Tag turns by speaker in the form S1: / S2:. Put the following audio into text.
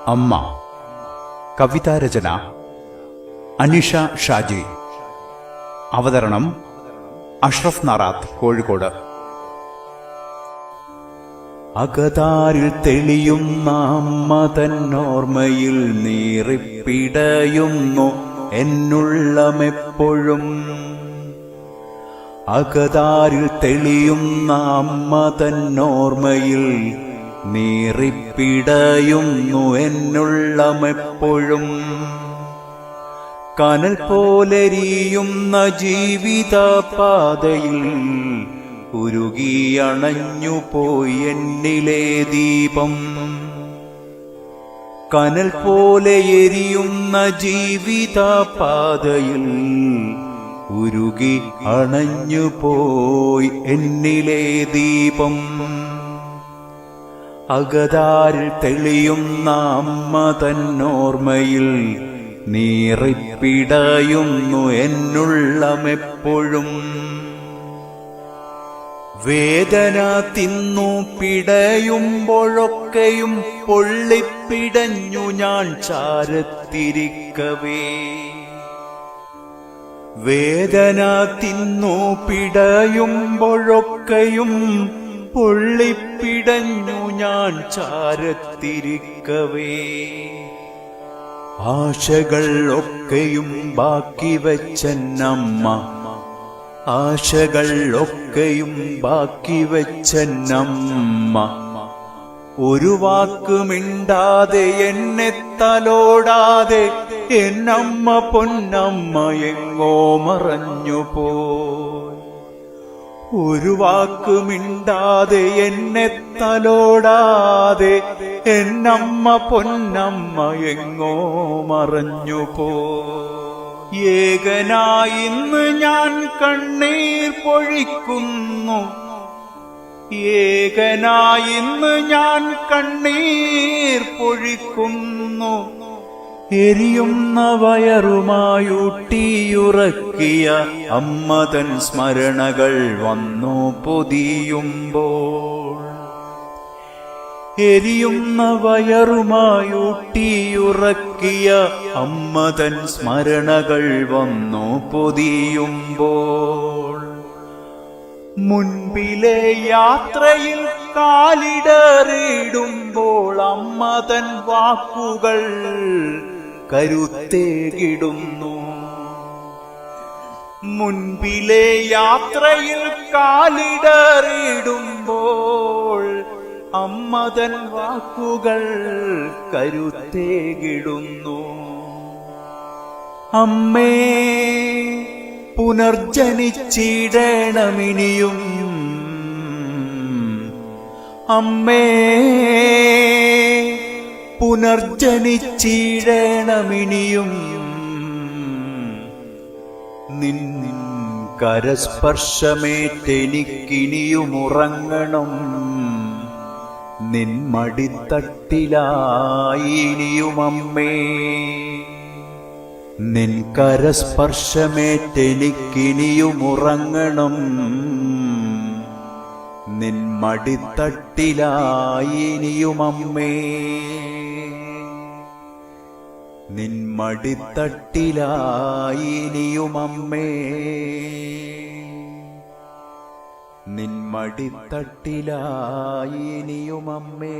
S1: അമ്മ. കവിതാരചന അനിഷ ഷാജി. അവതരണം അഷ്റഫ് നാറാത്ത്, കോഴിക്കോട്.
S2: അകതാരിൽ തെളിയുന്ന അമ്മ തന്നോർമ്മയിൽ നീറിപ്പിടയുന്നു എന്നുള്ളമെപ്പോഴും. അകതാരിൽ തെളിയുന്ന അമ്മ തന്നോർമ്മയിൽ നീറിപ്പിടയുന്നു എന്നുള്ളമെപ്പോഴും. കനൽ പോലെരിയുന്ന ജീവിതപാതയിൽ ഉരുകിയണഞ്ഞുപോയി എന്നിലെ ദീപം. കനൽ പോലെ എരിയുന്ന ജീവിതപാതയിൽ ഉരുകി അണഞ്ഞുപോയി എന്നിലെ ദീപം. അകതാരിൽ തെളിയുന്ന അമ്മ തന്നോർമ്മയിൽ നീറിപ്പിടയുന്നു എന്നുള്ളമെപ്പോഴും. വേദന തിന്നു പിടയുമ്പോഴൊക്കെയും പൊള്ളിപ്പിടഞ്ഞു ഞാൻ ചാരത്തിരിക്കവേ. വേദന തിന്നു പിടയുമ്പോഴൊക്കെയും പൊള്ളിപ്പിടഞ്ഞു ഞാൻ ചാരത്തിരിക്കവേ. ആശകൾ ഒക്കെയും ബാക്കി വെച്ചെന്നമ്മ, ആശകൾ ഒക്കെയും ബാക്കി വെച്ചെന്നമ്മ. ഒരു വാക്ക് മിണ്ടാതെ എന്നെ തലോടാതെ എന്നമ്മ പൊന്നമ്മ എങ്ങോ മറഞ്ഞുപോയി. ഒരു വാക്ക് മിണ്ടാതെ എന്നെ തലോടാതെ എന്നമ്മ പൊന്നമ്മ എങ്ങോ മറഞ്ഞുപോയി. ഏകനായിന്ന് ഞാൻ കണ്ണീർ പൊഴിക്കുന്നു, ഏകനായിന്ന് ഞാൻ കണ്ണീർ പൊഴിക്കുന്നു. എരിയുന്ന വയറുമായൂട്ടിയുറക്കിയ അമ്മ തൻ സ്മരണകൾ വന്നു പൊതിയുമ്പോൾ. എരിയുന്ന വയറുമായൂട്ടിയുറക്കിയ അമ്മ തൻ സ്മരണകൾ വന്നു പൊതിയുമ്പോൾ. മുൻപിലെ യാത്രയിൽ കാലിടറിടുമ്പോൾ അമ്മ തൻ വാക്കുകൾ കരുത്തേകിടുന്നു. മുൻപിലെ യാത്രയിൽ കാലിടറിടുമ്പോൾ അമ്മ തൻ വാക്കുകൾ കരുത്തേകിടുന്നു. അമ്മേ പുനർജനിച്ചിടണമിനിയും, അമ്മേ പുനർജനിച്ചിടണമിനിയും. നിൻ കരസ്പർശമേറ്റെനിക്കിനിയും ഉറങ്ങണം, നിൻ മടിത്തട്ടിലായിനിയും അമ്മേ. നിൻ കരസ്പർശമേറ്റെനിക്കിനിയും ഉറങ്ങണം, നിൻ മടിത്തട്ടിലായിനിയും അമ്മേ. നിൻ മടിത്തട്ടിലായിനിയും അമ്മേ. നിൻ മടിത്തട്ടിലായിനിയും അമ്മേ.